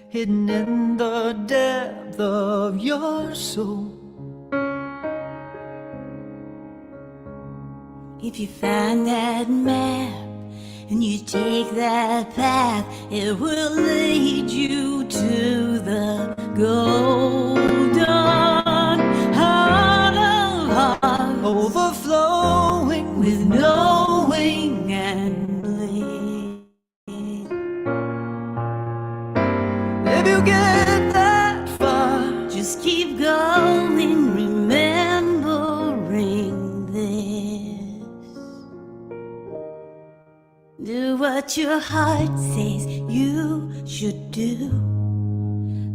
hidden in the depth of your soul. If you find that map and you take that path, it will lead you to the golden heart of hearts, Overflowing with knowing and bliss. if you get that far, Just keep going, remembering this. Do what your heart says you should do.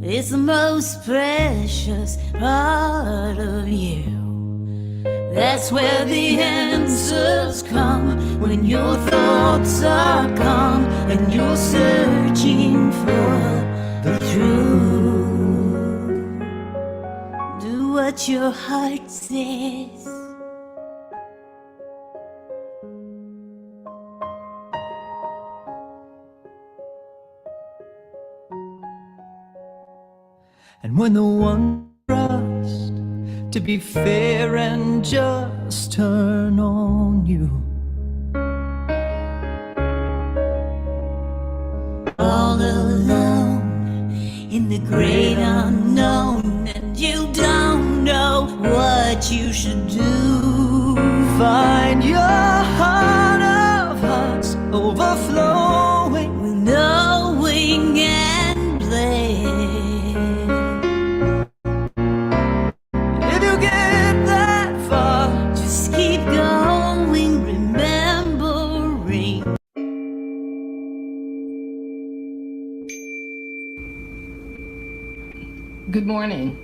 It's the most precious part of you. That's where the answers come, when your thoughts are calm and you're searching for the truth. Do what your heart says. and when the one trust to be fair and just turn on you, All alone in the great unknown, and you don't know what you should do. find your heart of hearts overflowing With knowing and bliss. if you get that far. Just keep going, remembering. Good morning.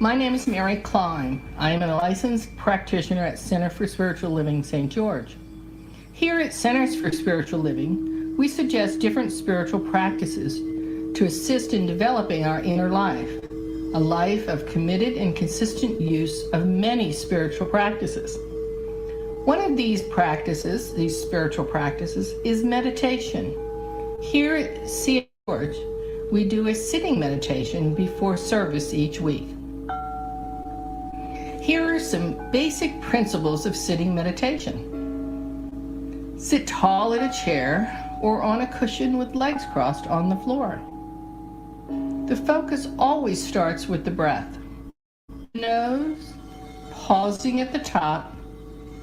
My name is Mary Klein. I am a licensed practitioner at Center for Spiritual Living, St. George. Here at Centers for Spiritual Living, we suggest different spiritual practices to assist in developing our inner life, a life of committed and consistent use of many spiritual practices. One of these practices, these spiritual practices, is meditation. Here at CSLSG, we do a sitting meditation before service each week. Here are some basic principles of sitting meditation. Sit tall in a chair or on a cushion with legs crossed on the floor. The focus always starts with the breath. Nose, pausing at the top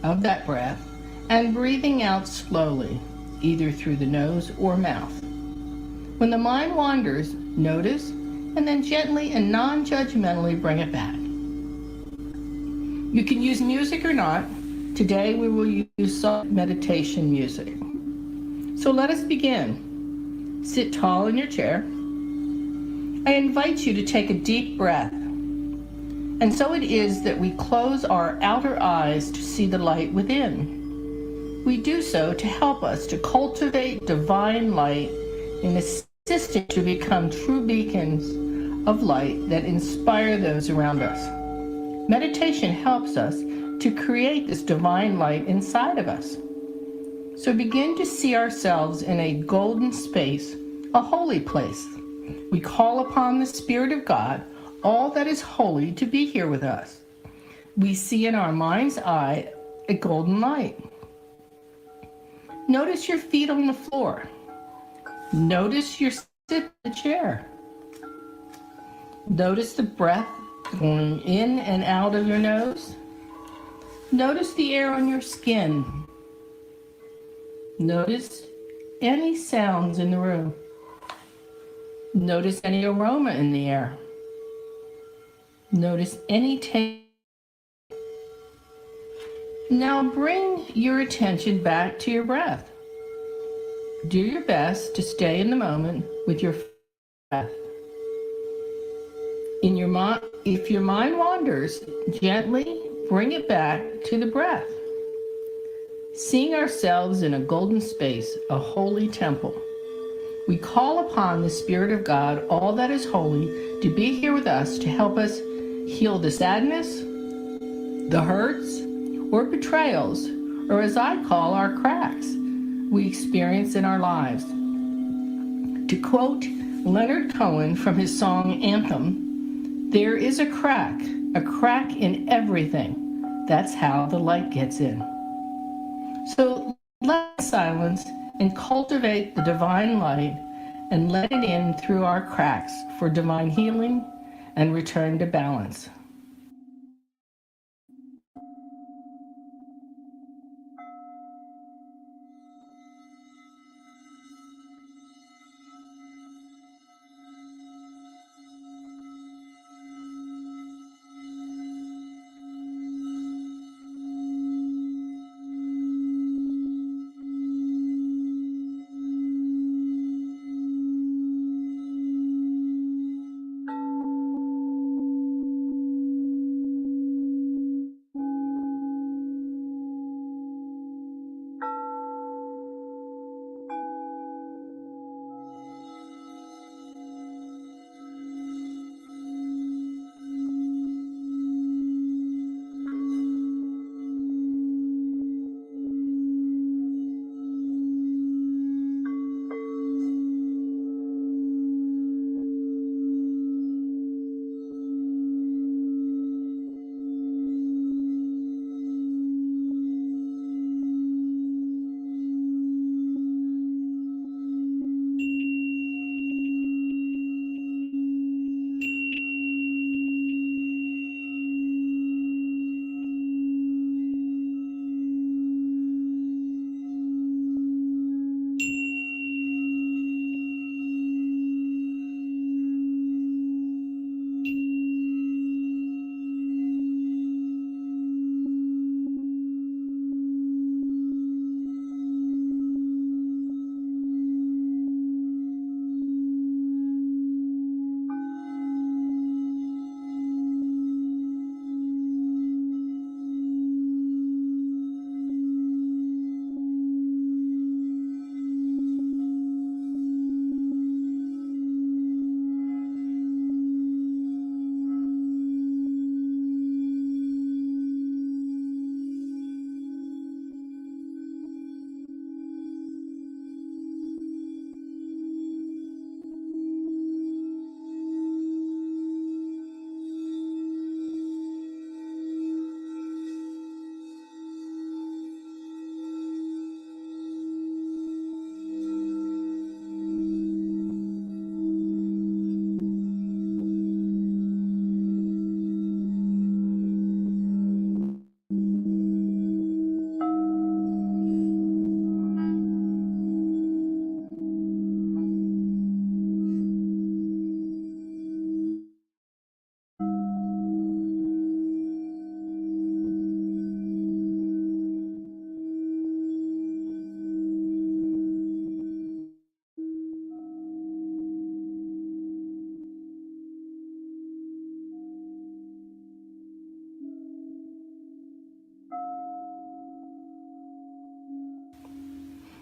of that breath and breathing out slowly, either through the nose or mouth. When the mind wanders, notice and then gently and non-judgmentally bring it back. You can use music or not. Today we will use soft meditation music. So let us begin. Sit tall in your chair. I invite you to take a deep breath. And so it is that we close our outer eyes to see the light within. We do so to help us to cultivate divine light and assisting to become true beacons of light that inspire those around us. Meditation helps us to create this divine light inside of us. So begin to see ourselves in a golden space, a holy place. We call upon the Spirit of God, all that is holy, to be here with us. We see in our mind's eye a golden light. Notice your feet on the floor. Notice your sit in the chair. Notice the breath going in and out of your nose. Notice the air on your skin. Notice any sounds in the room. Notice any aroma in the air. Notice any taste. Now bring your attention back to your breath. Do your best to stay in the moment with your breath. If your mind wanders, gently bring it back to the breath. Seeing ourselves in a golden space, a holy temple. We call upon the Spirit of God, all that is holy, to be here with us to help us heal the sadness, the hurts, or betrayals, or as I call our cracks, we experience in our lives. To quote Leonard Cohen, from his song Anthem, there is a crack in everything. That's how the light gets in. So let silence and cultivate the divine light and let it in through our cracks for divine healing and return to balance.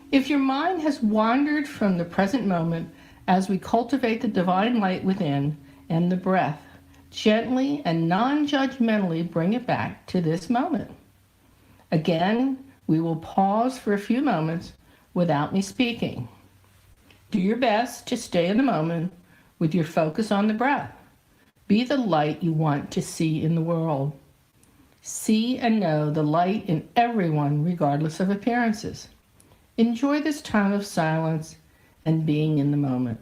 If your mind has wandered from the present moment as we cultivate the divine light within and the breath, gently and non-judgmentally bring it back to this moment. Again, we will pause for a few moments without me speaking. Do your best to stay in the moment with your focus on the breath. Be the light you want to see in the world. See and know the light in everyone regardless of appearances. Enjoy this time of silence and being in the moment.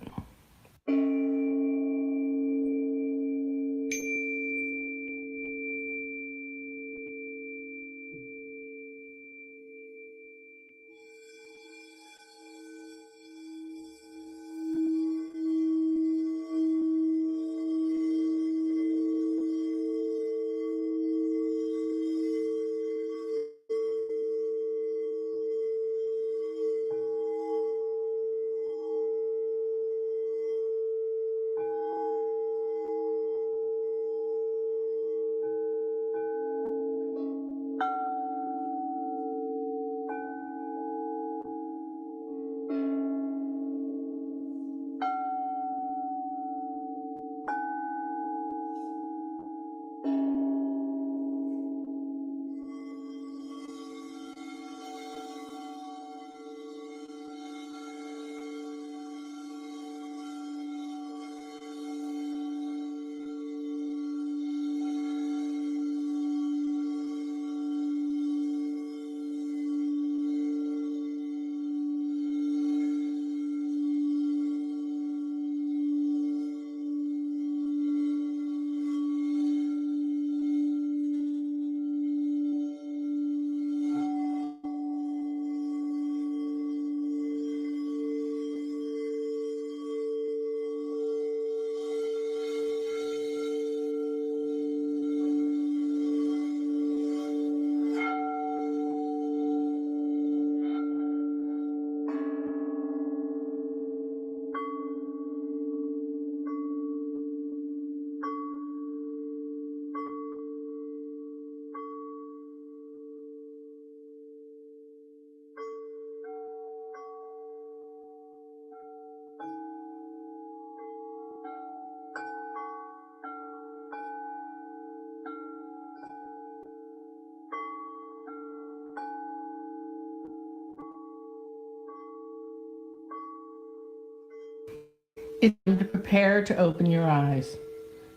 It's time to prepare to open your eyes.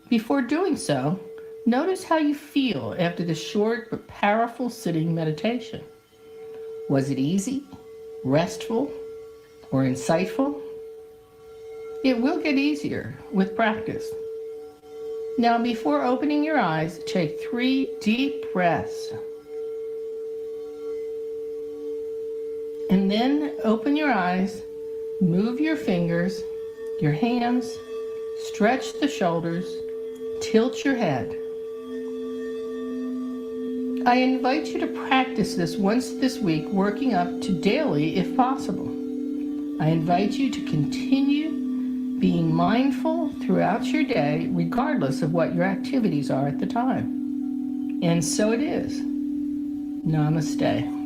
Before doing so, notice how you feel after the short but powerful sitting meditation. Was it easy, restful, or insightful? It will get easier with practice. Now, before opening your eyes, take 3 deep breaths. And then open your eyes, move your fingers, your hands, stretch the shoulders, tilt your head. I invite you to practice this once this week, working up to daily if possible. I invite you to continue being mindful throughout your day, regardless of what your activities are at the time. And so it is. Namaste.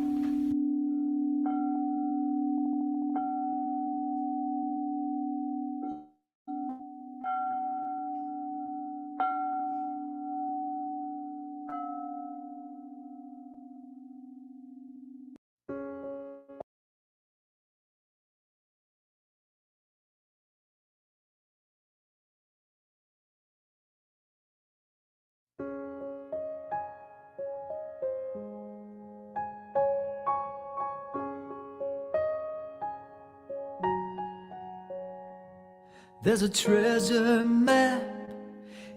There's a treasure map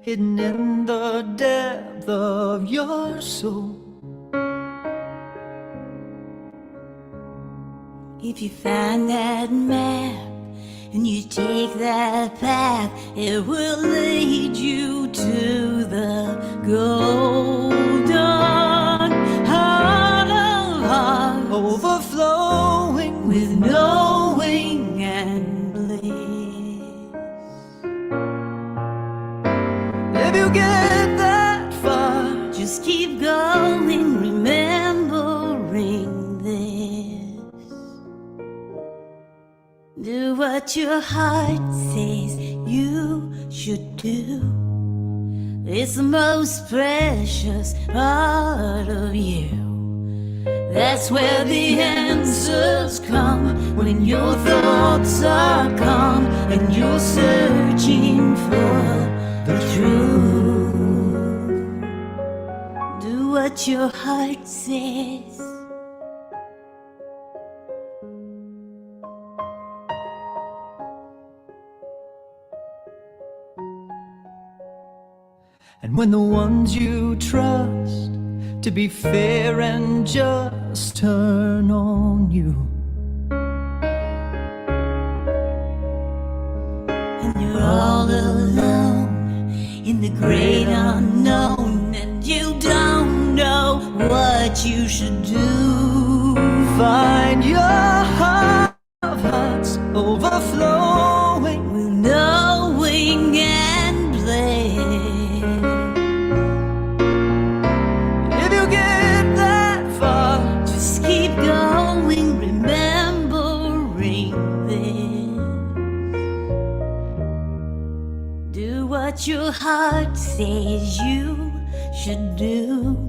hidden in the depth of your soul. If you find that map and you take that path, it will lead you to the golden heart of hearts, Overflowing with knowing and bliss. if you get that far. Just keep going, remembering this. Do what your heart says you should do. It's the most precious part of you. That's where the answers come, when your thoughts are calm and you're searching for the truth. Do what your heart says. And when the ones you trust to be fair and just turn on you, And you're all alone in the great unknown, and you don't know what you should do. find your heart of hearts overflowing With knowing and bliss. if you get that far. Just keep going, remembering this. Do what your heart says you should do.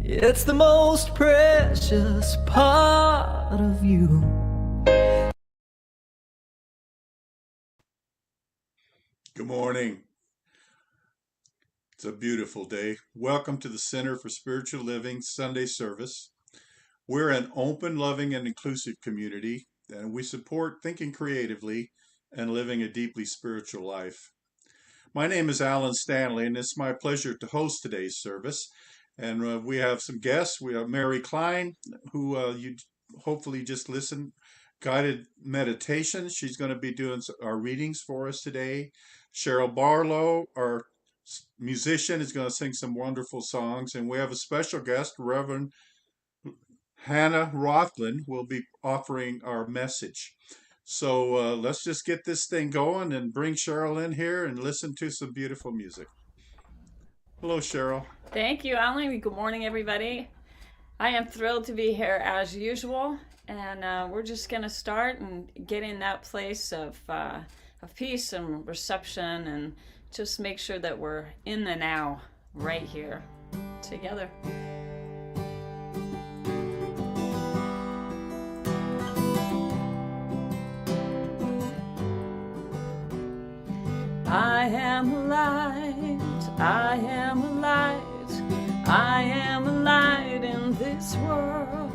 It's the most precious part of you. Good morning. It's a beautiful day. Welcome to the Center for Spiritual Living Sunday service. We're an open, loving, and inclusive community, and we support thinking creatively and living a deeply spiritual life. My name is Alan Stanley, and it's my pleasure to host today's service. And we have some guests. We have Mary Klein, who you hopefully just listened, guided meditation. She's going to be doing our readings for us today. Cheryl Barlow, our musician, is going to sing some wonderful songs. And we have a special guest, Reverend Hannah Rothlin, will be offering our message. So let's just get this thing going and bring Cheryl in here and listen to some beautiful music. Hello, Cheryl. Thank you, Alan. Good morning, everybody. I am thrilled to be here as usual, and we're just going to start and get in that place of peace and reception, and just make sure that we're in the now, right here, together. am a light, I am a light, I am a light in this world.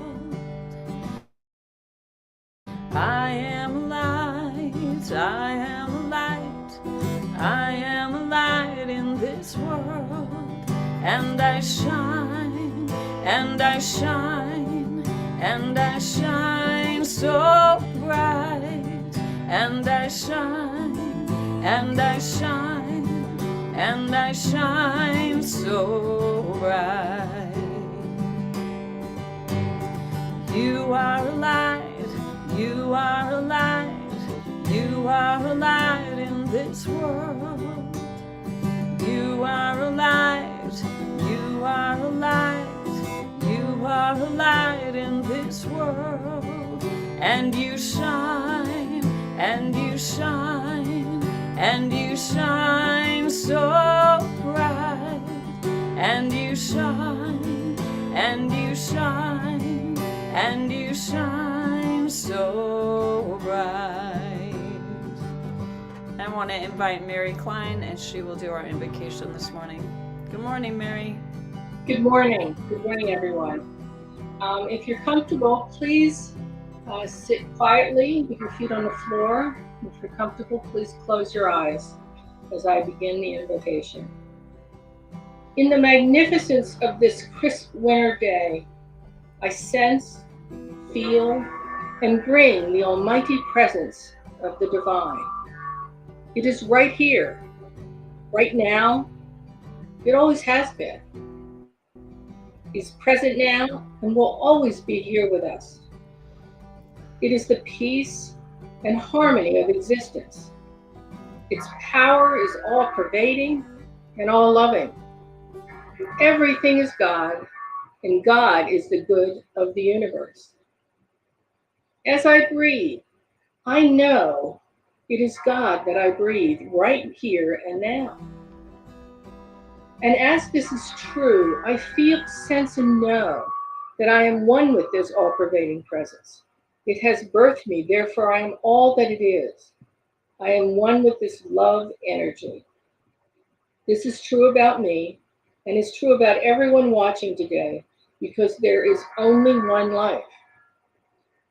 I am a light, I am a light, I am a light in this world. And I shine, and I shine, and I shine so bright. And I shine, and I shine, and I shine so bright. You are a light, you are a light, you are a light in this world. You are a light, you are a light, you are a light in this world. And you shine, and you shine, and you shine so bright. And you shine, and you shine, and you shine so bright. I want to invite Mary Klein, and she will do our invocation this morning. Good morning, Mary. Good morning. Good morning, everyone. If you're comfortable, please sit quietly with your feet on the floor. If you're comfortable, please close your eyes as I begin the invocation. In the magnificence of this crisp winter day, I sense, feel, and bring the almighty presence of the divine. It is right here, right now. It always has been. Is present now and will always be here with us. It is the peace and harmony of existence. Its power is all-pervading and all-loving. Everything is God, and God is the good of the universe. As I breathe, I know it is God that I breathe right here and now. And as this is true, I feel, sense, and know that I am one with this all-pervading presence. It has birthed me, therefore I am all that it is. I am one with this love energy. This is true about me, and is true about everyone watching today, because there is only one life.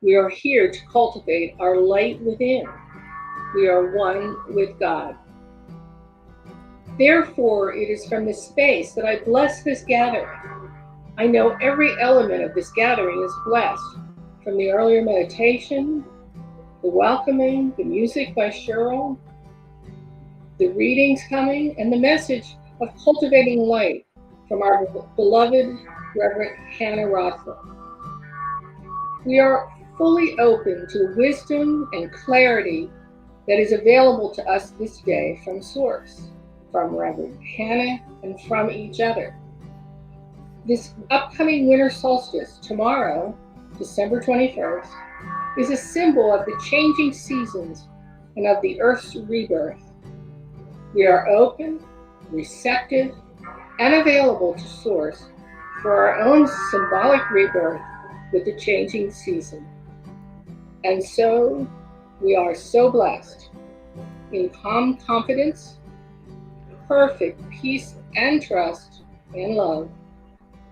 We are here to cultivate our light within. We are one with God. Therefore, it is from this space that I bless this gathering. I know every element of this gathering is blessed, from the earlier meditation, the welcoming, the music by Cheryl, the readings coming, and the message of cultivating light from our beloved Reverend Hannah Rothlin. We are fully open to wisdom and clarity that is available to us this day from Source, from Reverend Hannah, and from each other. This upcoming winter solstice, tomorrow, December 21st, is a symbol of the changing seasons and of the Earth's rebirth. We are open, receptive, and available to Source for our own symbolic rebirth with the changing season. And so, we are so blessed. In calm confidence, perfect peace and trust and love,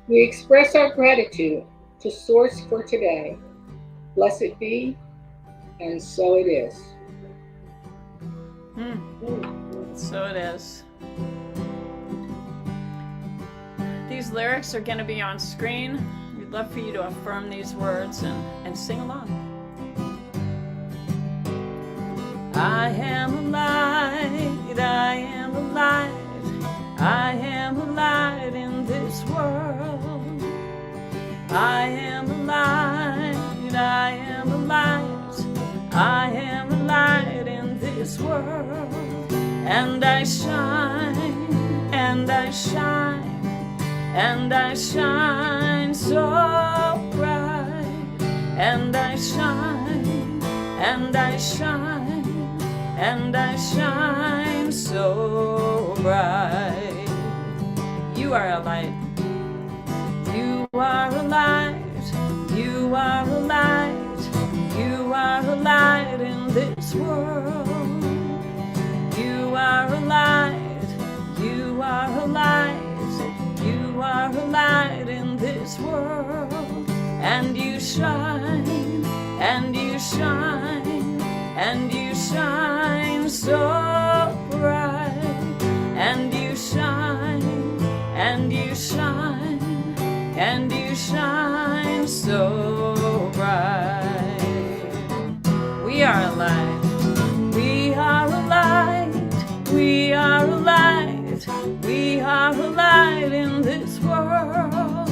we express our gratitude to Source for today. Blessed be, and so it is. So it is. These lyrics are going to be on screen. We'd love for you to affirm these words and sing along. I am a light, I am a light, I am a light in this world. I am a light, I am a light, I am a light in this world. And I shine, and I shine, and I shine so bright. And I shine, and I shine, and I shine so bright. You are a light. You are a light. You are a light. You are a light in this world. You are a light. this world. And you shine, and you shine, and you shine so bright. And you shine, and you shine, and you shine so bright. We are a light, we are a light, we are a light, we are a light in this world.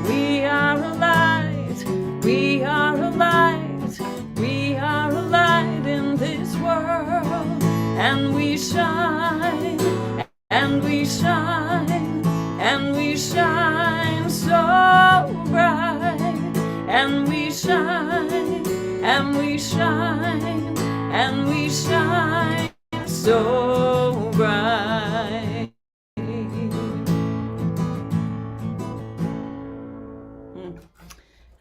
We are a light, we are a light, we are a light in this world. And we shine, and we shine, and we shine so bright. And we shine, and we shine, and we shine so bright.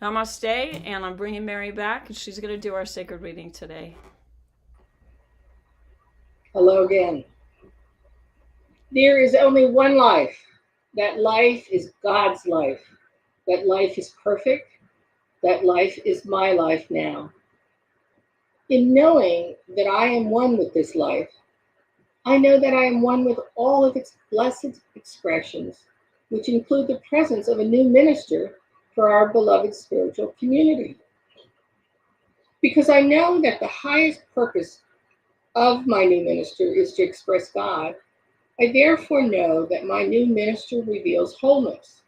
Namaste, and I'm bringing Mary back, and she's going to do our sacred reading today. Hello again. There is only one life. That life is God's life. That life is perfect. That life is my life now. In knowing that I am one with this life, I know that I am one with all of its blessed expressions, which include the presence of a new minister for our beloved spiritual community. Because I know that the highest purpose of my new minister is to express God, I therefore know that my new minister reveals wholeness.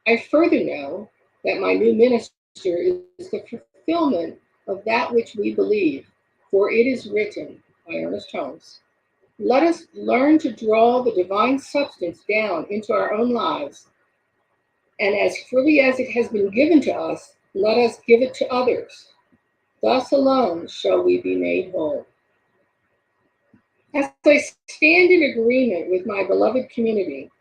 I further know that my new minister is the fulfillment of that which we believe, for it is written by Ernest Holmes, "Let us learn to draw the divine substance down into our own lives, and as freely as it has been given to us, let us give it to others. Thus alone shall we be made whole." As I stand in agreement with my beloved community,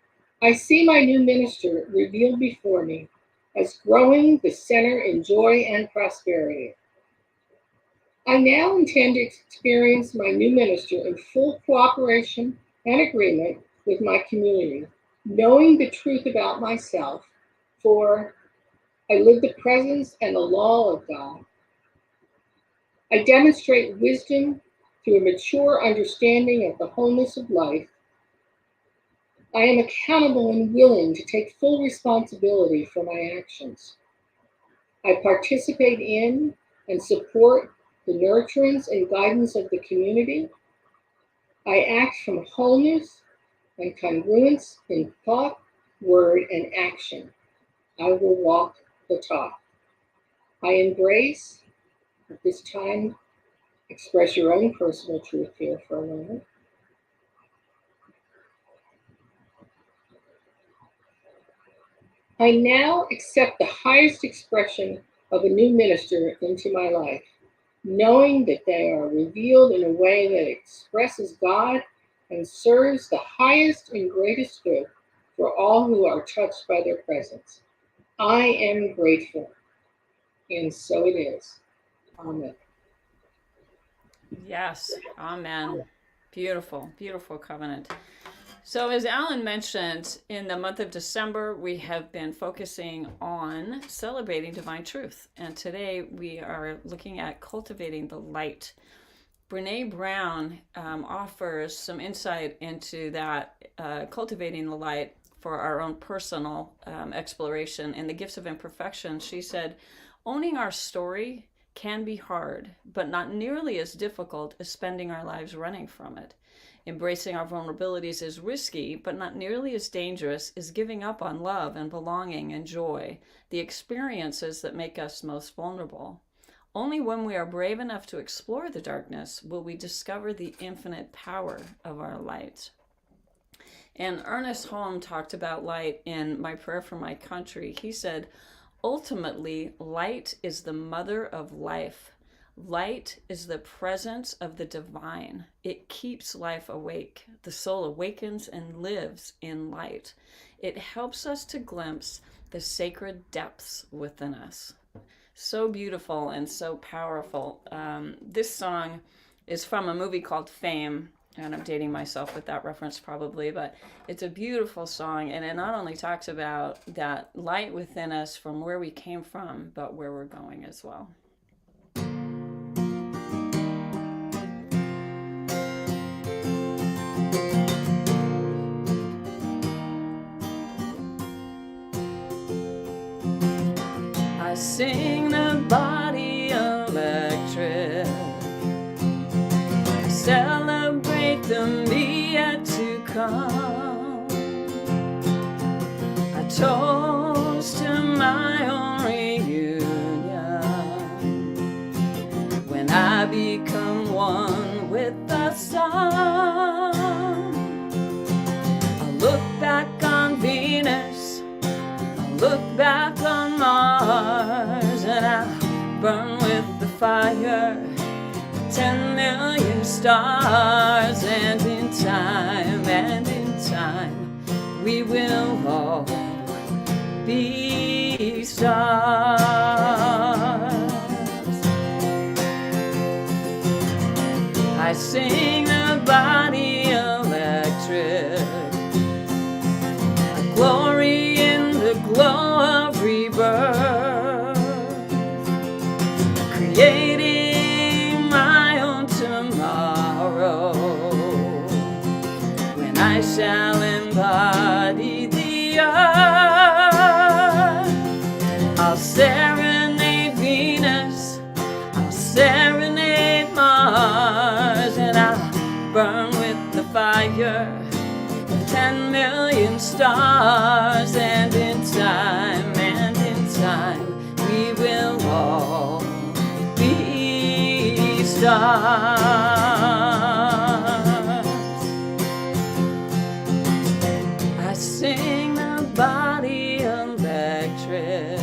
I see my new minister revealed before me as growing the center in joy and prosperity. I now intend to experience my new minister in full cooperation and agreement with my community, knowing the truth about myself, for I live the presence and the law of God. I demonstrate wisdom through a mature understanding of the wholeness of life. I am accountable and willing to take full responsibility for my actions. I participate in and support the nurturance and guidance of the community. I act from wholeness and congruence in thought, word, and action. I will walk the talk. I embrace, at this time, express your own personal truth here for a moment. I now accept the highest expression of a new minister into my life, knowing that they are revealed in a way that expresses God and serves the highest and greatest good for all who are touched by their presence. I am grateful, and so it is. Amen. Yes, amen. Beautiful, beautiful covenant. So as Alan mentioned, in the month of December, we have been focusing on celebrating divine truth. And today we are looking at cultivating the light. Brene Brown offers some insight into that, cultivating the light for our own personal exploration. In The Gifts of Imperfection, she said, owning our story can be hard, but not nearly as difficult as spending our lives running from it. Embracing our vulnerabilities is risky, but not nearly as dangerous as giving up on love and belonging and joy, the experiences that make us most vulnerable. Only when we are brave enough to explore the darkness will we discover the infinite power of our light. And Ernest Holmes talked about light in My Prayer for My Country. He said, ultimately, light is the mother of life. Light is the presence of the divine. It keeps life awake. The soul awakens and lives in light. It helps us to glimpse the sacred depths within us. So beautiful and so powerful. This song is from a movie called Fame, And I'm dating myself with that reference probably, but it's a beautiful song. And it not only talks about that light within us from where we came from, but where we're going as well. I sing the body electric, celebrate the me yet to come. I toast to my own reunion when I become one with the sun. I look back on Venus, I look back on Mars, and I burn with the fire 10 million stars. And in time, we will all be stars. I sing the body electric, a glory in the glow of rebirth, creating my own tomorrow when I shall embody the earth. I'll serenade Venus, I'll serenade Mars, and I'll burn with the fire of 10 million stars. And in time, we will all be stars. I sing the body electric,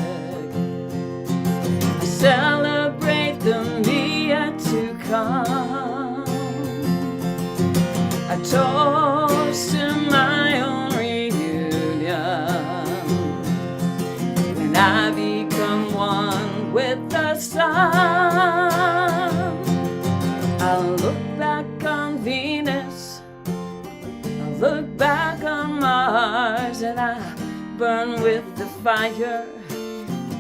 I celebrate the me yet to come. I toast to my own reunion when I become one with the sun. I'll look back on Venus, I'll look back on Mars, and I burn with the fire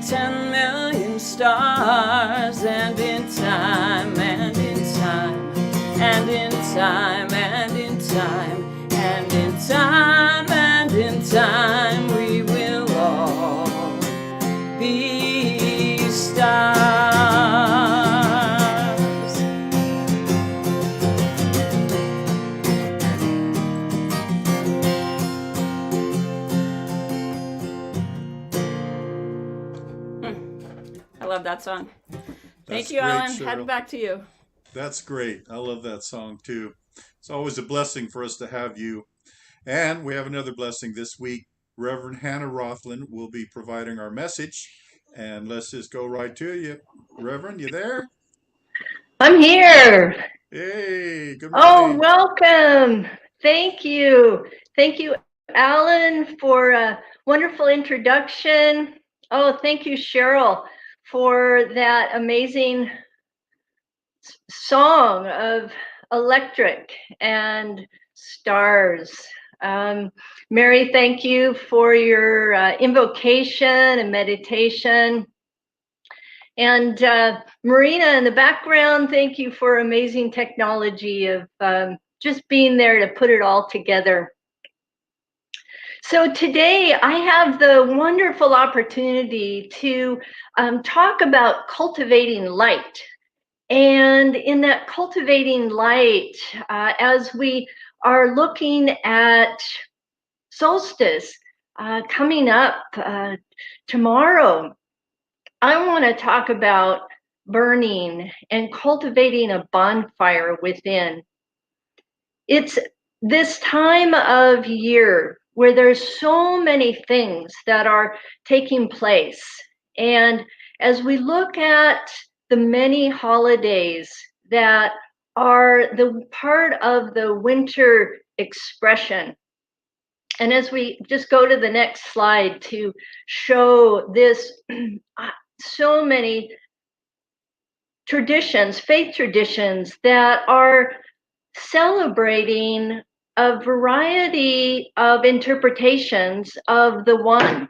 10 million stars. And in time, we will all be stars. I love that song. Thank you, great, Alan. Cheryl. Head back to you. That's great. I love that song too. It's always a blessing for us to have you. And we have another blessing this week. Reverend Hannah Rothlin will be providing our message. And let's just go right to you. Reverend, you there? I'm here. Hey, good Oh, morning. welcome. Thank you. Thank you, Alan, for a wonderful introduction. Oh, thank you, Cheryl, for that amazing song of electric and stars. Mary, thank you for your invocation and meditation. And Marina in the background, thank you for amazing technology of just being there to put it all together. So today I have the wonderful opportunity to talk about cultivating light. And in that cultivating light, as we are looking at solstice coming up tomorrow, I want to talk about burning and cultivating a bonfire within. It's this time of year where there's so many things that are taking place. And as we look at the many holidays that are the part of the winter expression, and as we just go to the next slide to show this, so many traditions, faith traditions that are celebrating a variety of interpretations of the one.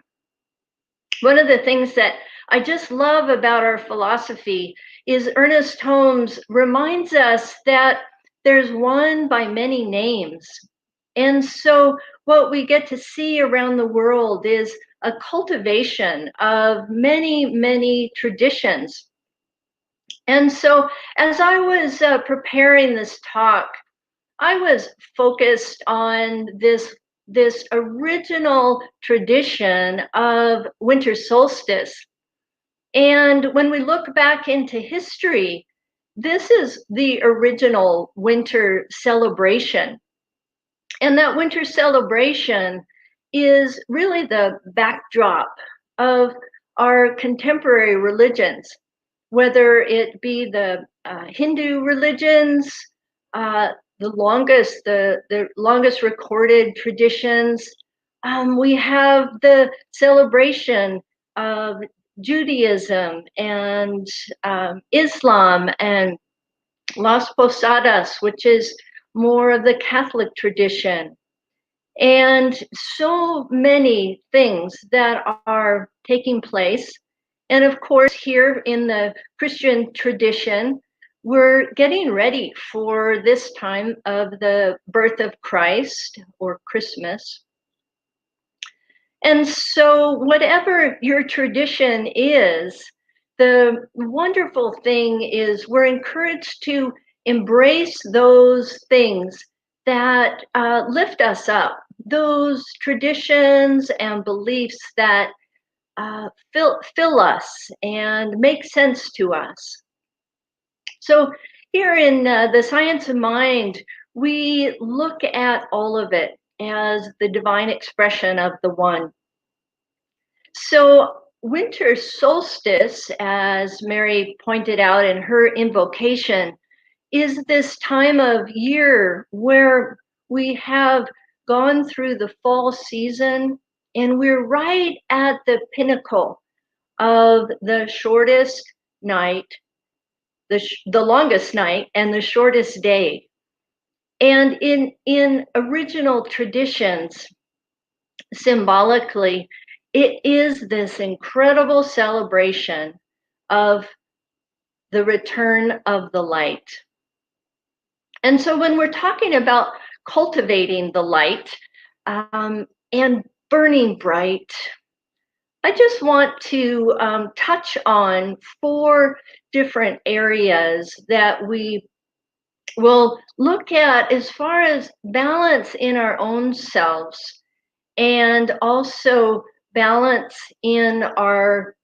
One of the things that I just love about our philosophy is Ernest Holmes reminds us that there's one by many names. And so what we get to see around the world is a cultivation of many, many traditions. And so as I was preparing this talk, I was focused on this original tradition of winter solstice. And when we look back into history, this is the original winter celebration. And that winter celebration is really the backdrop of our contemporary religions, whether it be the Hindu religions, the longest recorded traditions. We have the celebration of Judaism and Islam and Las Posadas, which is more of the Catholic tradition, and so many things that are taking place. And of course, here in the Christian tradition, we're getting ready for this time of the birth of Christ, or Christmas. And so whatever your tradition is, the wonderful thing is we're encouraged to embrace those things that lift us up, those traditions and beliefs that fill us and make sense to us. So here in the Science of Mind, we look at all of it as the divine expression of the one. So winter solstice, as Mary pointed out in her invocation, is this time of year where we have gone through the fall season and we're right at the pinnacle of the shortest night, the longest night, and the shortest day. And in original traditions, symbolically, it is this incredible celebration of the return of the light. And so when we're talking about cultivating the light and burning bright, I just want to touch on 4 different areas that we will look at as far as balance in our own selves and also balance in our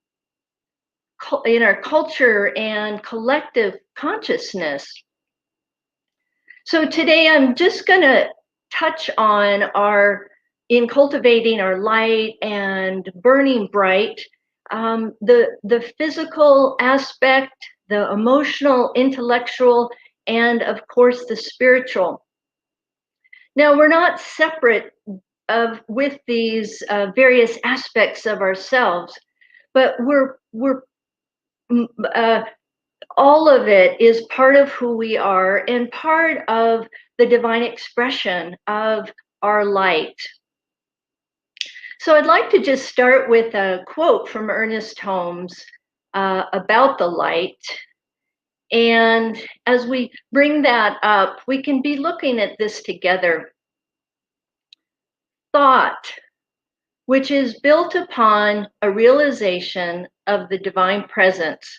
culture and collective consciousness. So today I'm just going to touch on in cultivating our light and burning bright, the physical aspect, the emotional, intellectual, and of course the spiritual. Now we're not separate with these various aspects of ourselves, but we're all of it is part of who we are and part of the divine expression of our light. So I'd like to just start with a quote from Ernest Holmes about the light. And as we bring that up, we can be looking at this together. Thought, which is built upon a realization of the divine presence,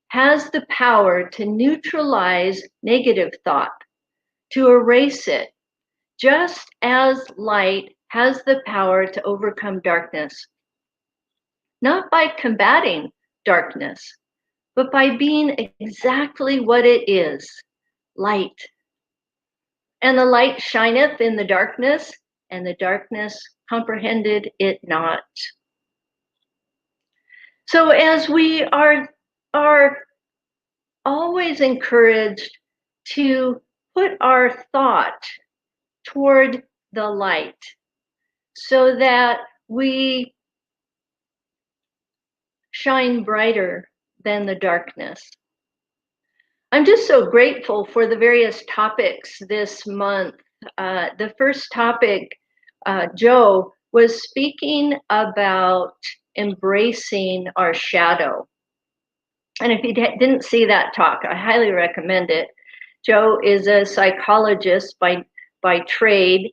has the power to neutralize negative thought, to erase it, just as light has the power to overcome darkness. Not by combating darkness, but by being exactly what it is, light. And the light shineth in the darkness, and the darkness comprehended it not. So as we are always encouraged to put our thought toward the light so that we shine brighter than the darkness. I'm just so grateful for the various topics this month. The first topic, Joe, was speaking about embracing our shadow. And if you didn't see that talk, I highly recommend it. Joe is a psychologist by trade,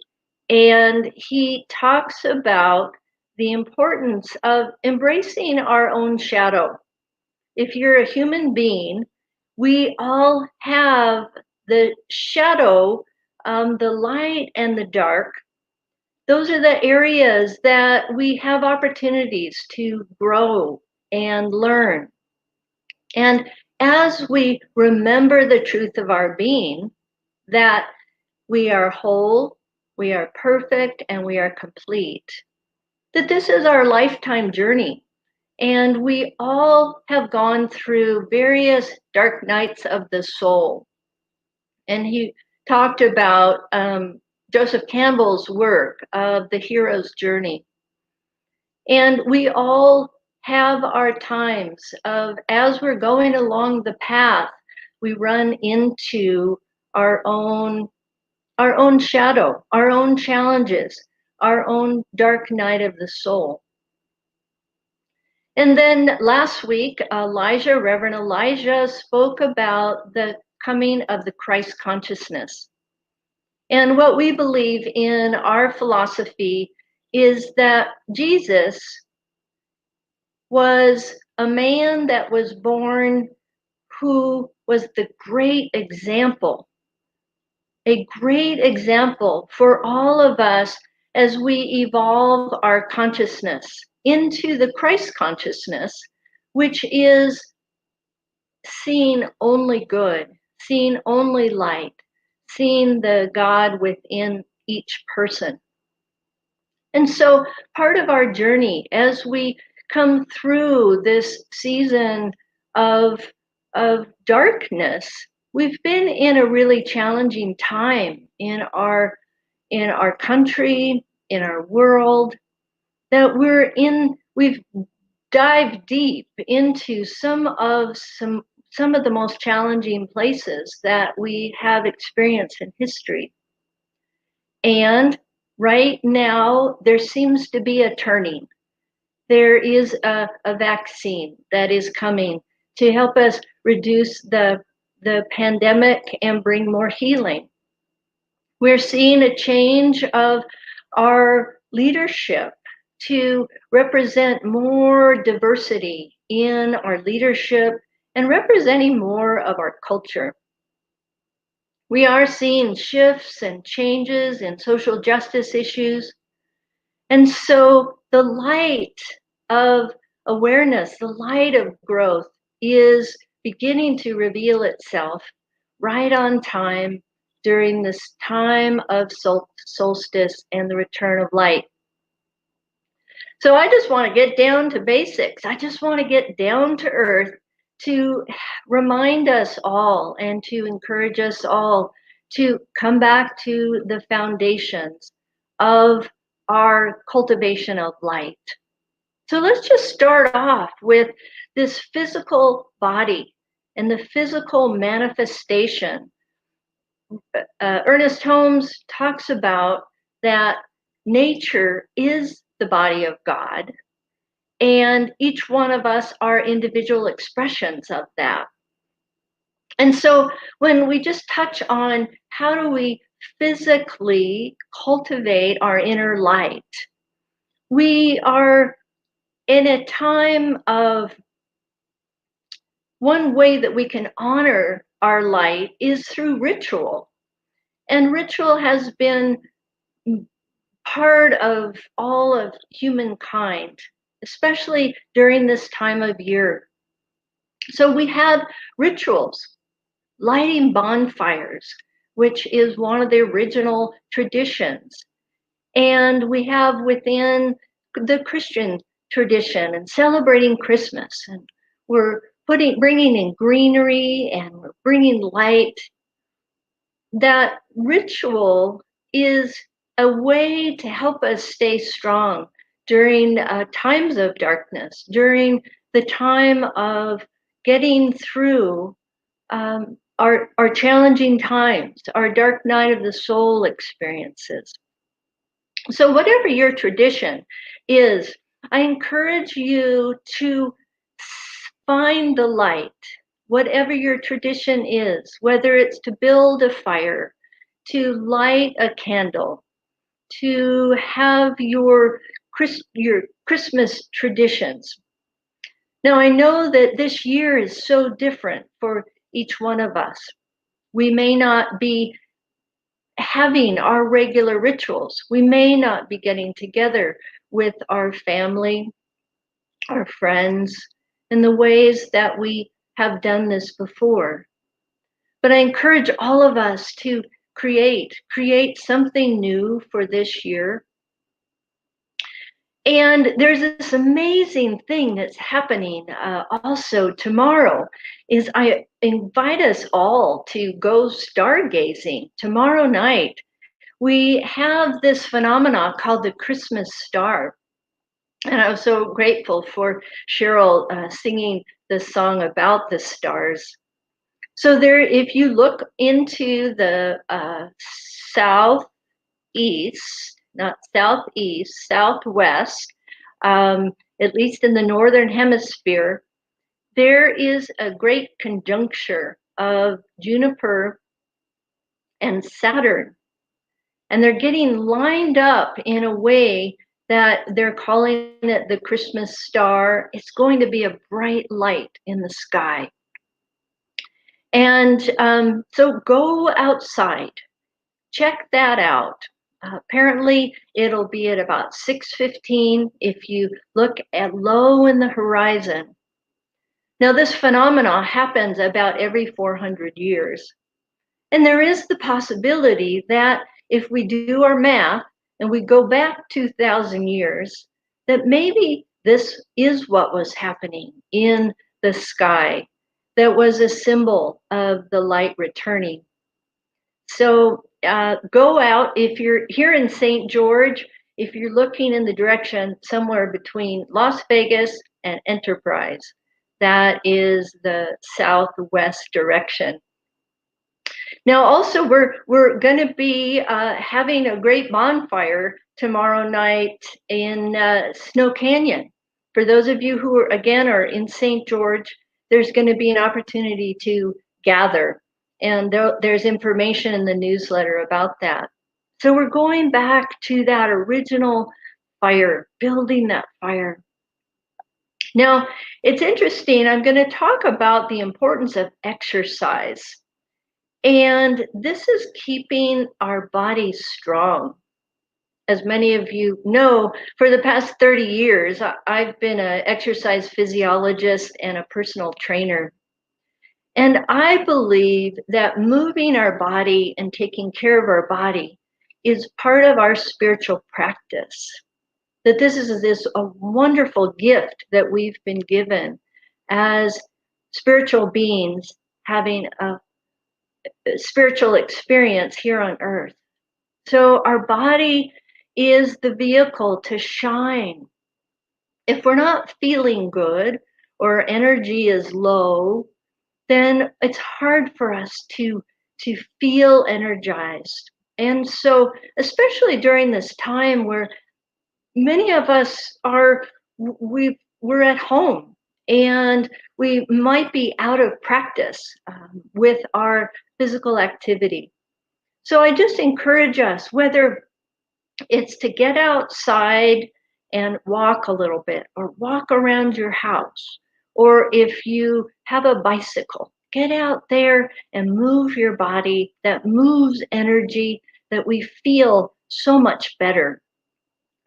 and he talks about the importance of embracing our own shadow. If you're a human being, we all have the shadow, the light and the dark. Those are the areas that we have opportunities to grow and learn. And as we remember the truth of our being, that we are whole, we are perfect, and we are complete, that this is our lifetime journey. And we all have gone through various dark nights of the soul. And he talked about Joseph Campbell's work of the hero's journey. And we all have our times of, as we're going along the path, we run into our own shadow, our own challenges, our own dark night of the soul. And then last week, Reverend Elijah spoke about the coming of the Christ consciousness. And what we believe in our philosophy is that Jesus was a man that was born who was the great example, a great example for all of us as we evolve our consciousness into the Christ consciousness, which is seeing only good, seeing only light, seeing the God within each person. And so part of our journey as we come through this season of darkness, we've been in a really challenging time in our country, in our world, that we've dived deep into some of the most challenging places that we have experienced in history. And right now, there seems to be a turning. There is a vaccine that is coming to help us reduce the pandemic and bring more healing. We're seeing a change of our leadership to represent more diversity in our leadership and representing more of our culture. We are seeing shifts and changes in social justice issues. And so the light of awareness, the light of growth is beginning to reveal itself right on time during this time of solstice and the return of light. So I just want to get down to basics. I just want to get down to earth to remind us all and to encourage us all to come back to the foundations of our cultivation of light. So let's just start off with this physical body and the physical manifestation. Ernest Holmes talks about that nature is the body of God, and each one of us are individual expressions of that. And so when we just touch on how do we physically cultivate our inner light, we are in a time of, one way that we can honor our light is through ritual. And ritual has been part of all of humankind, especially during this time of year. So we have rituals, lighting bonfires, which is one of the original traditions. And we have within the Christian tradition and celebrating Christmas. And we're bringing in greenery and we're bringing light. That ritual is a way to help us stay strong during times of darkness, during the time of getting through our challenging times, our dark night of the soul experiences. So whatever your tradition is, I encourage you to find the light, whatever your tradition is, whether it's to build a fire, to light a candle, to have your Christmas traditions. Now, I know that this year is so different for each one of us. We may not be having our regular rituals. We may not be getting together with our family, our friends, in the ways that we have done this before. But I encourage all of us to create something new for this year. And there's this amazing thing that's happening also tomorrow is I invite us all to go stargazing tomorrow night. We have this phenomenon called the Christmas star. And I was so grateful for Cheryl singing the song about the stars. So there, if you look into the southeast, not southeast, southwest, at least in the northern hemisphere, there is a great conjuncture of Juniper and Saturn. And they're getting lined up in a way that they're calling it the Christmas star. It's going to be a bright light in the sky. And so go outside, check that out. Apparently, it'll be at about 6:15 if you look at low in the horizon. Now, this phenomenon happens about every 400 years. And there is the possibility that if we do our math and we go back 2,000 years, that maybe this is what was happening in the sky that was a symbol of the light returning. So go out, if you're here in St. George, if you're looking in the direction somewhere between Las Vegas and Enterprise, that is the southwest direction. Now, also, we're going to be having a great bonfire tomorrow night in Snow Canyon. For those of you who are in St. George, there's going to be an opportunity to gather, and there's information in the newsletter about that. So we're going back to that original fire, building that fire. Now, it's interesting. I'm going to talk about the importance of exercise. And this is keeping our bodies strong. As many of you know, for the past 30 years, I've been an exercise physiologist and a personal trainer. And I believe that moving our body and taking care of our body is part of our spiritual practice. That this is a wonderful gift that we've been given as spiritual beings having a spiritual experience here on earth. So our body is the vehicle to shine. If we're not feeling good or energy is low, then it's hard for us to feel energized. And so, especially during this time where many of us we're at home and we might be out of practice with our physical activity. So I just encourage us, whether it's to get outside and walk a little bit or walk around your house, or if you have a bicycle, get out there and move your body. That moves energy, that we feel so much better.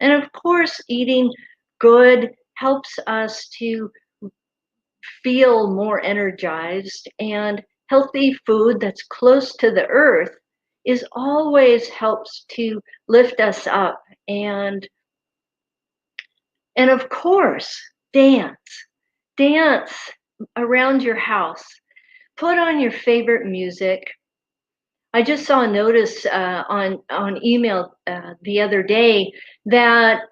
And of course, eating good helps us to feel more energized, and healthy food that's close to the earth is always helps to lift us up. And of course, dance around your house, put on your favorite music. I just saw a notice on email the other day that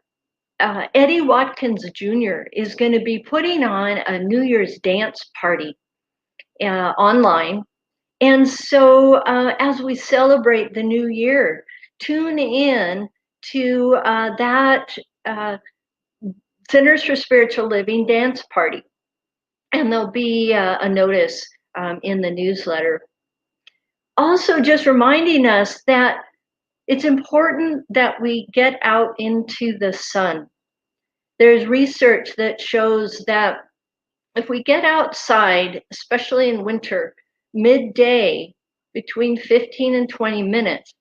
Eddie Watkins Jr. is going to be putting on a New Year's dance party online. And so as we celebrate the new year, tune in to that Centers for Spiritual Living dance party. And there'll be a notice in the newsletter. Also, just reminding us that it's important that we get out into the sun. There's research that shows that if we get outside, especially in winter, midday, between 15 and 20 minutes,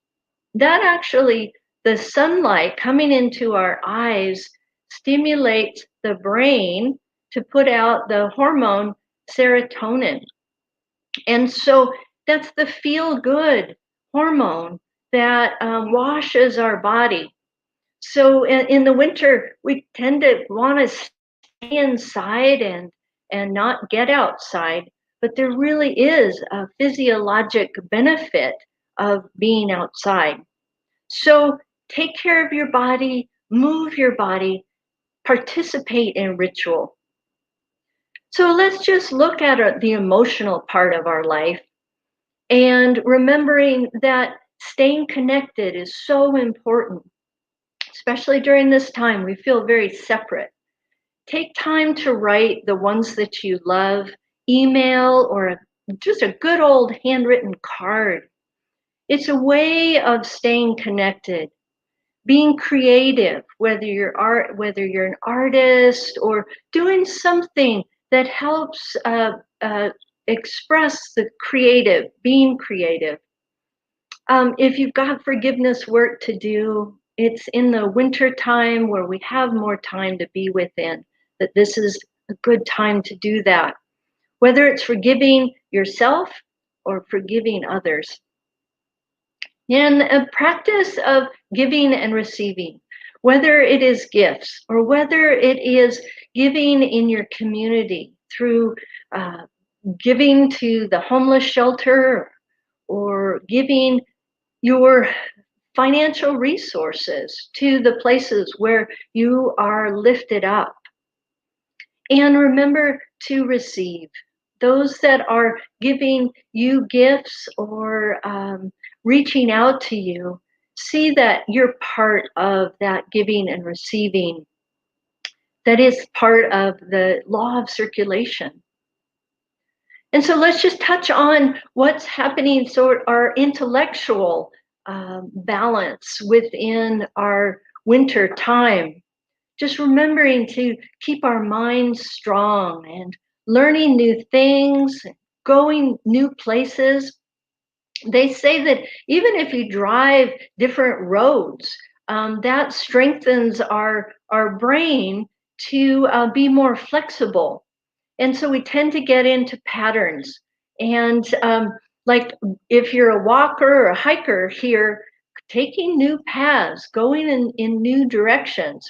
that actually, the sunlight coming into our eyes stimulates the brain to put out the hormone serotonin. And so that's the feel good hormone that washes our body. So in the winter, we tend to want to stay inside and not get outside. But there really is a physiologic benefit of being outside. So take care of your body, move your body, participate in ritual. So let's just look at the emotional part of our life and remembering that staying connected is so important, especially during this time. We feel very separate. Take time to write the ones that you love, email, or just a good old handwritten card. It's a way of staying connected. Being creative, whether you're an artist or doing something that helps express the creative, being creative. If you've got forgiveness work to do, it's in the winter time where we have more time to be within, that this is a good time to do that, whether it's forgiving yourself or forgiving others. And a practice of giving and receiving, whether it is gifts or whether it is giving in your community through giving to the homeless shelter or giving your financial resources to the places where you are lifted up. And remember to receive. Those that are giving you gifts or reaching out to you, see that you're part of that giving and receiving. That is part of the law of circulation. And so let's just touch on what's happening, so our intellectual balance within our winter time. Just remembering to keep our minds strong and learning new things, going new places. They say that even if you drive different roads, that strengthens our brain to be more flexible. And so we tend to get into patterns. And like if you're a walker or a hiker here, taking new paths, going in new directions,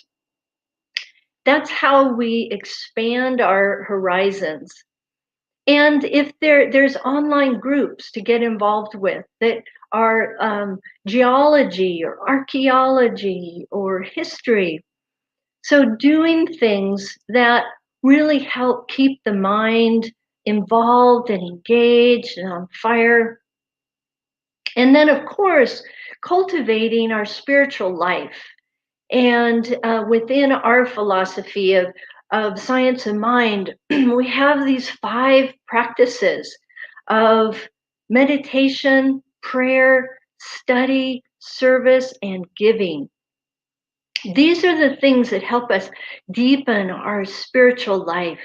that's how we expand our horizons. And if there's online groups to get involved with that are geology or archaeology or history, so doing things that really help keep the mind involved and engaged and on fire. And then, of course, cultivating our spiritual life. And within our philosophy of science and mind, we have these 5 practices of meditation, prayer, study, service, and giving. These are the things that help us deepen our spiritual life.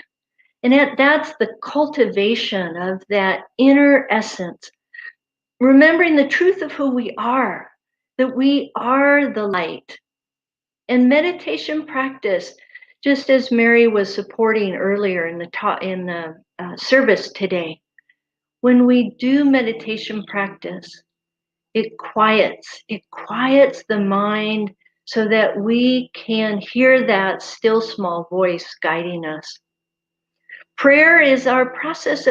And that's the cultivation of that inner essence, remembering the truth of who we are, that we are the light. And meditation practice, just as Mary was supporting earlier in the service today, when we do meditation practice, it quiets the mind so that we can hear that still small voice guiding us. Prayer is our process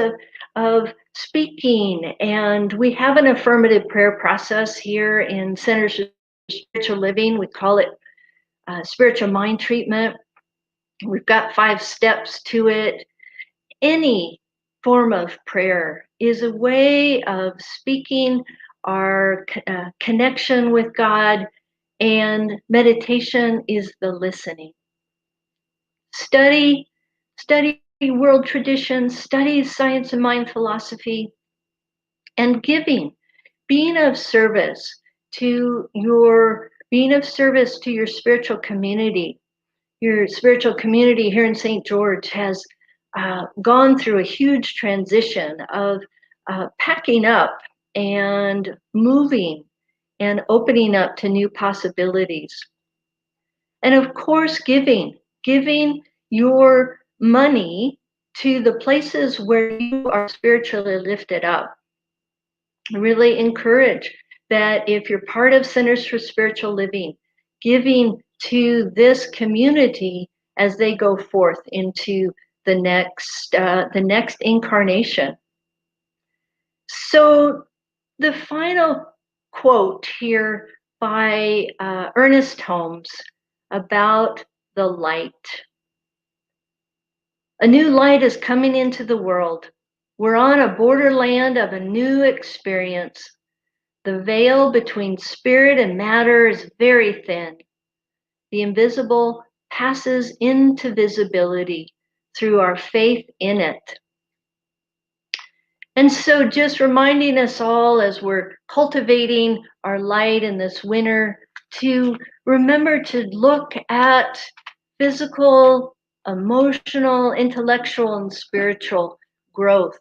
of speaking, and we have an affirmative prayer process here in Centers for Spiritual Living. We call it spiritual mind treatment. We've got 5 steps to it. Any form of prayer is a way of speaking our connection with God, and meditation is the listening. Study world traditions, study science and mind philosophy, and giving, being of service to your spiritual community. Your spiritual community here in St. George has gone through a huge transition of packing up and moving and opening up to new possibilities. And of course, giving your money to the places where you are spiritually lifted up. I really encourage that if you're part of Centers for Spiritual Living, giving to this community as they go forth into the next incarnation. So the final quote here by Ernest Holmes about the light. A new light is coming into the world. We're on a borderland of a new experience. The veil between spirit and matter is very thin. The invisible passes into visibility through our faith in it. And so just reminding us all as we're cultivating our light in this winter to remember to look at physical, emotional, intellectual, and spiritual growth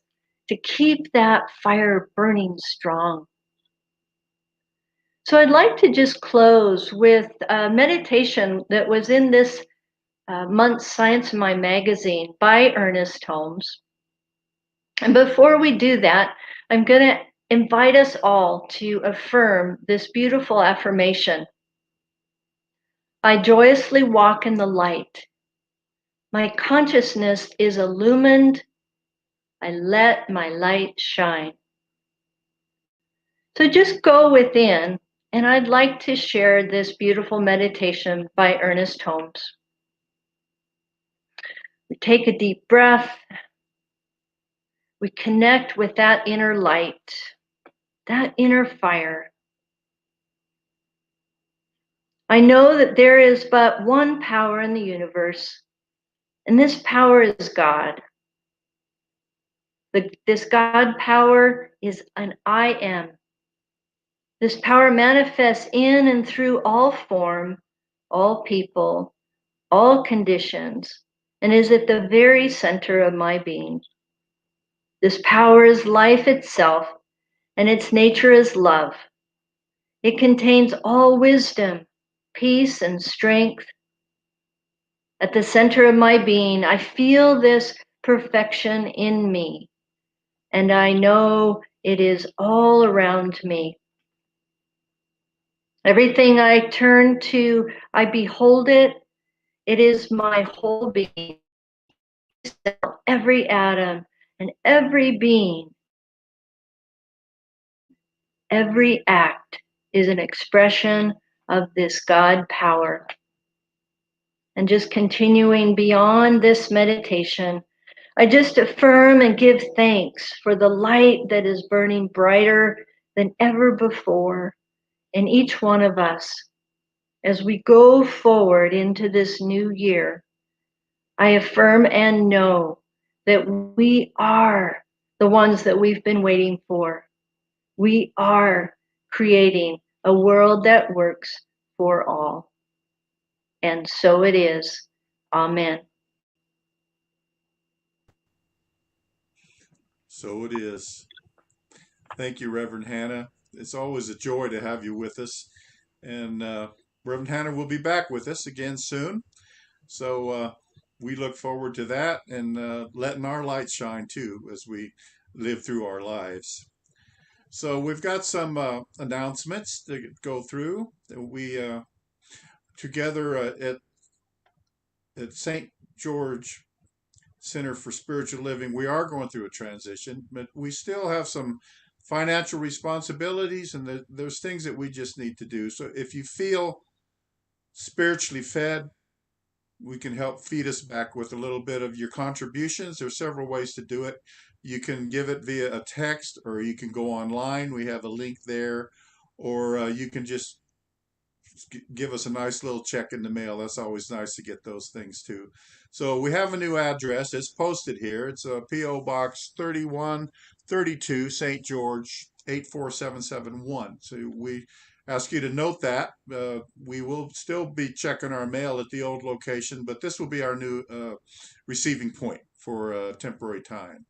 to keep that fire burning strong. So I'd like to just close with a meditation that was in this month's Science in My magazine by Ernest Holmes. And before we do that, I'm going to invite us all to affirm this beautiful affirmation. I joyously walk in the light. My consciousness is illumined. I let my light shine. So just go within, and I'd like to share this beautiful meditation by Ernest Holmes. We take a deep breath. We connect with that inner light, that inner fire. I know that there is but one power in the universe, and this power is God. This God power is an I am. This power manifests in and through all form, all people, all conditions, and is at the very center of my being. This power is life itself, and its nature is love. It contains all wisdom, peace, and strength. At the center of my being, I feel this perfection in me, and I know it is all around me. Everything I turn to, I behold it. It is my whole being. Every atom and every being, every act is an expression of this God power. And just continuing beyond this meditation, I just affirm and give thanks for the light that is burning brighter than ever before in each one of us. As we go forward into this new year, I affirm and know that we are the ones that we've been waiting for. We are creating a world that works for all. And so it is. Amen. So it is. Thank you, Reverend Hannah. It's always a joy to have you with us. And Reverend Hannah will be back with us again soon. So we look forward to that and letting our light shine too as we live through our lives. So we've got some announcements to go through. We together at St. George Center for Spiritual Living, we are going through a transition, but we still have some financial responsibilities and there's things that we just need to do. So if you feel spiritually fed, we can help feed us back with a little bit of your contributions. There's several ways to do it. You can give it via a text, or you can go online. We have a link there, or you can just give us a nice little check in the mail. That's always nice to get those things too. So we have a new address. It's posted here. It's a P.O. Box 3132, St. George 84771. So we ask you to note that. We will still be checking our mail at the old location, but this will be our new receiving point for a temporary time.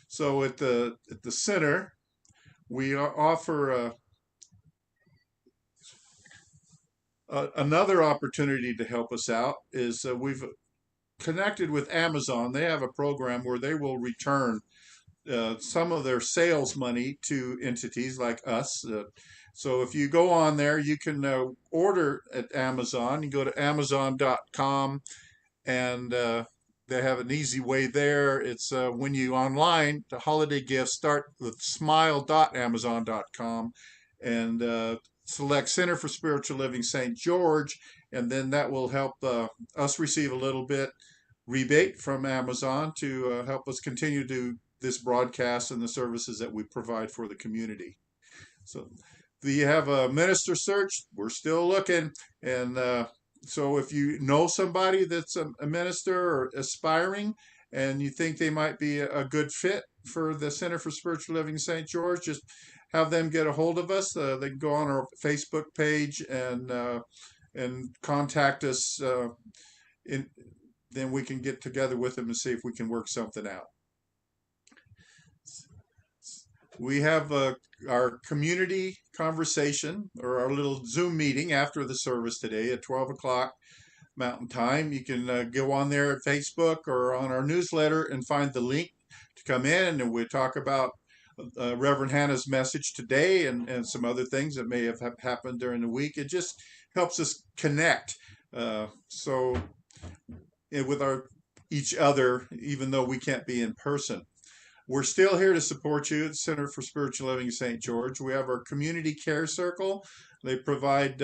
So at the center, we offer another opportunity to help us out is we've connected with Amazon. They have a program where they will return some of their sales money to entities like us. So if you go on there, you can order at Amazon. You go to Amazon.com, and they have an easy way there. It's when you online, the holiday gifts start with smile.amazon.com, and select Center for Spiritual Living St. George, and then that will help us receive a little bit rebate from Amazon to help us continue to do this broadcast and the services that we provide for the community. So do you have a minister search? We're still looking, and so if you know somebody that's a minister or aspiring, and you think they might be a good fit for the Center for Spiritual Living St. George, just have them get a hold of us. They can go on our Facebook page and contact us. Then we can get together with them and see if we can work something out. We have our community conversation, or our little Zoom meeting after the service today at 12 o'clock Mountain Time. You can go on there at Facebook or on our newsletter and find the link to come in, and we'll talk about Reverend Hannah's message today and some other things that may have happened during the week. It just helps us connect with each other, even though we can't be in person. We're still here to support you at Center for Spiritual Living St. George. We have our community care circle. They provide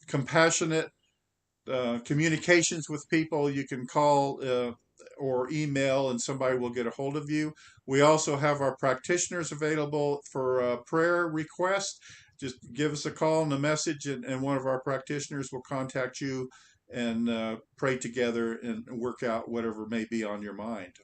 compassionate communications with people. You can call or email, and somebody will get a hold of you. We also have our practitioners available for prayer requests. Just give us a call and a message, and one of our practitioners will contact you and pray together and work out whatever may be on your mind.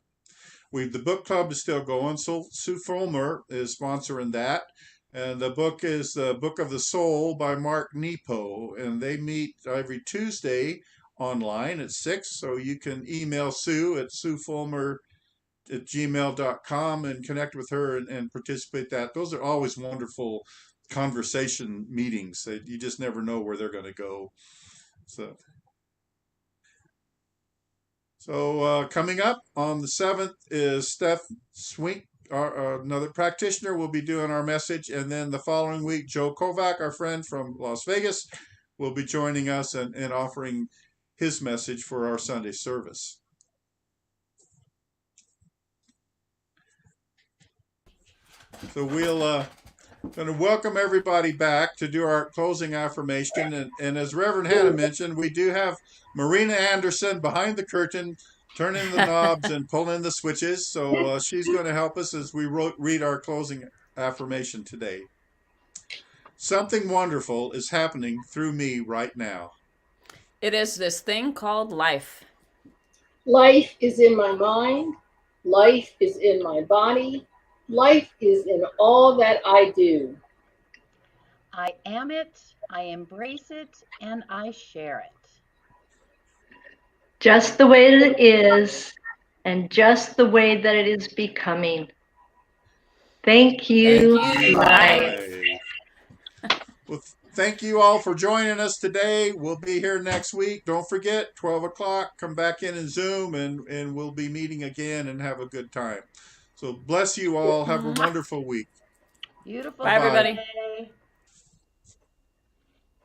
The book club is still going. So Sue Fulmer is sponsoring that. And the book is the Book of the Soul by Mark Nepo. And they meet every Tuesday online at 6. So you can email Sue at suefulmer@gmail.com and connect with her and participate in that. Those are always wonderful conversation meetings. You just never know where they're going to go. So coming up on the 7th is Steph Swink, another practitioner, will be doing our message. And then the following week, Joe Kovac, our friend from Las Vegas, will be joining us and offering his message for our Sunday service. So we'll going to welcome everybody back to do our closing affirmation. And as Reverend Hannah mentioned, we do have Marina Anderson behind the curtain, turning the knobs and pulling the switches. So she's going to help us as we read our closing affirmation today. Something wonderful is happening through me right now. It is this thing called life. Life is in my mind. Life is in my body. Life is in all that I do. I am it, I embrace it, and I share it. Just the way that it is, and just the way that it is becoming. Thank you, life. Well, thank you all for joining us today. We'll be here next week. Don't forget, 12 o'clock, come back in and Zoom, and we'll be meeting again and have a good time. So bless you all. Have a wonderful week. Beautiful. Bye, everybody. Day.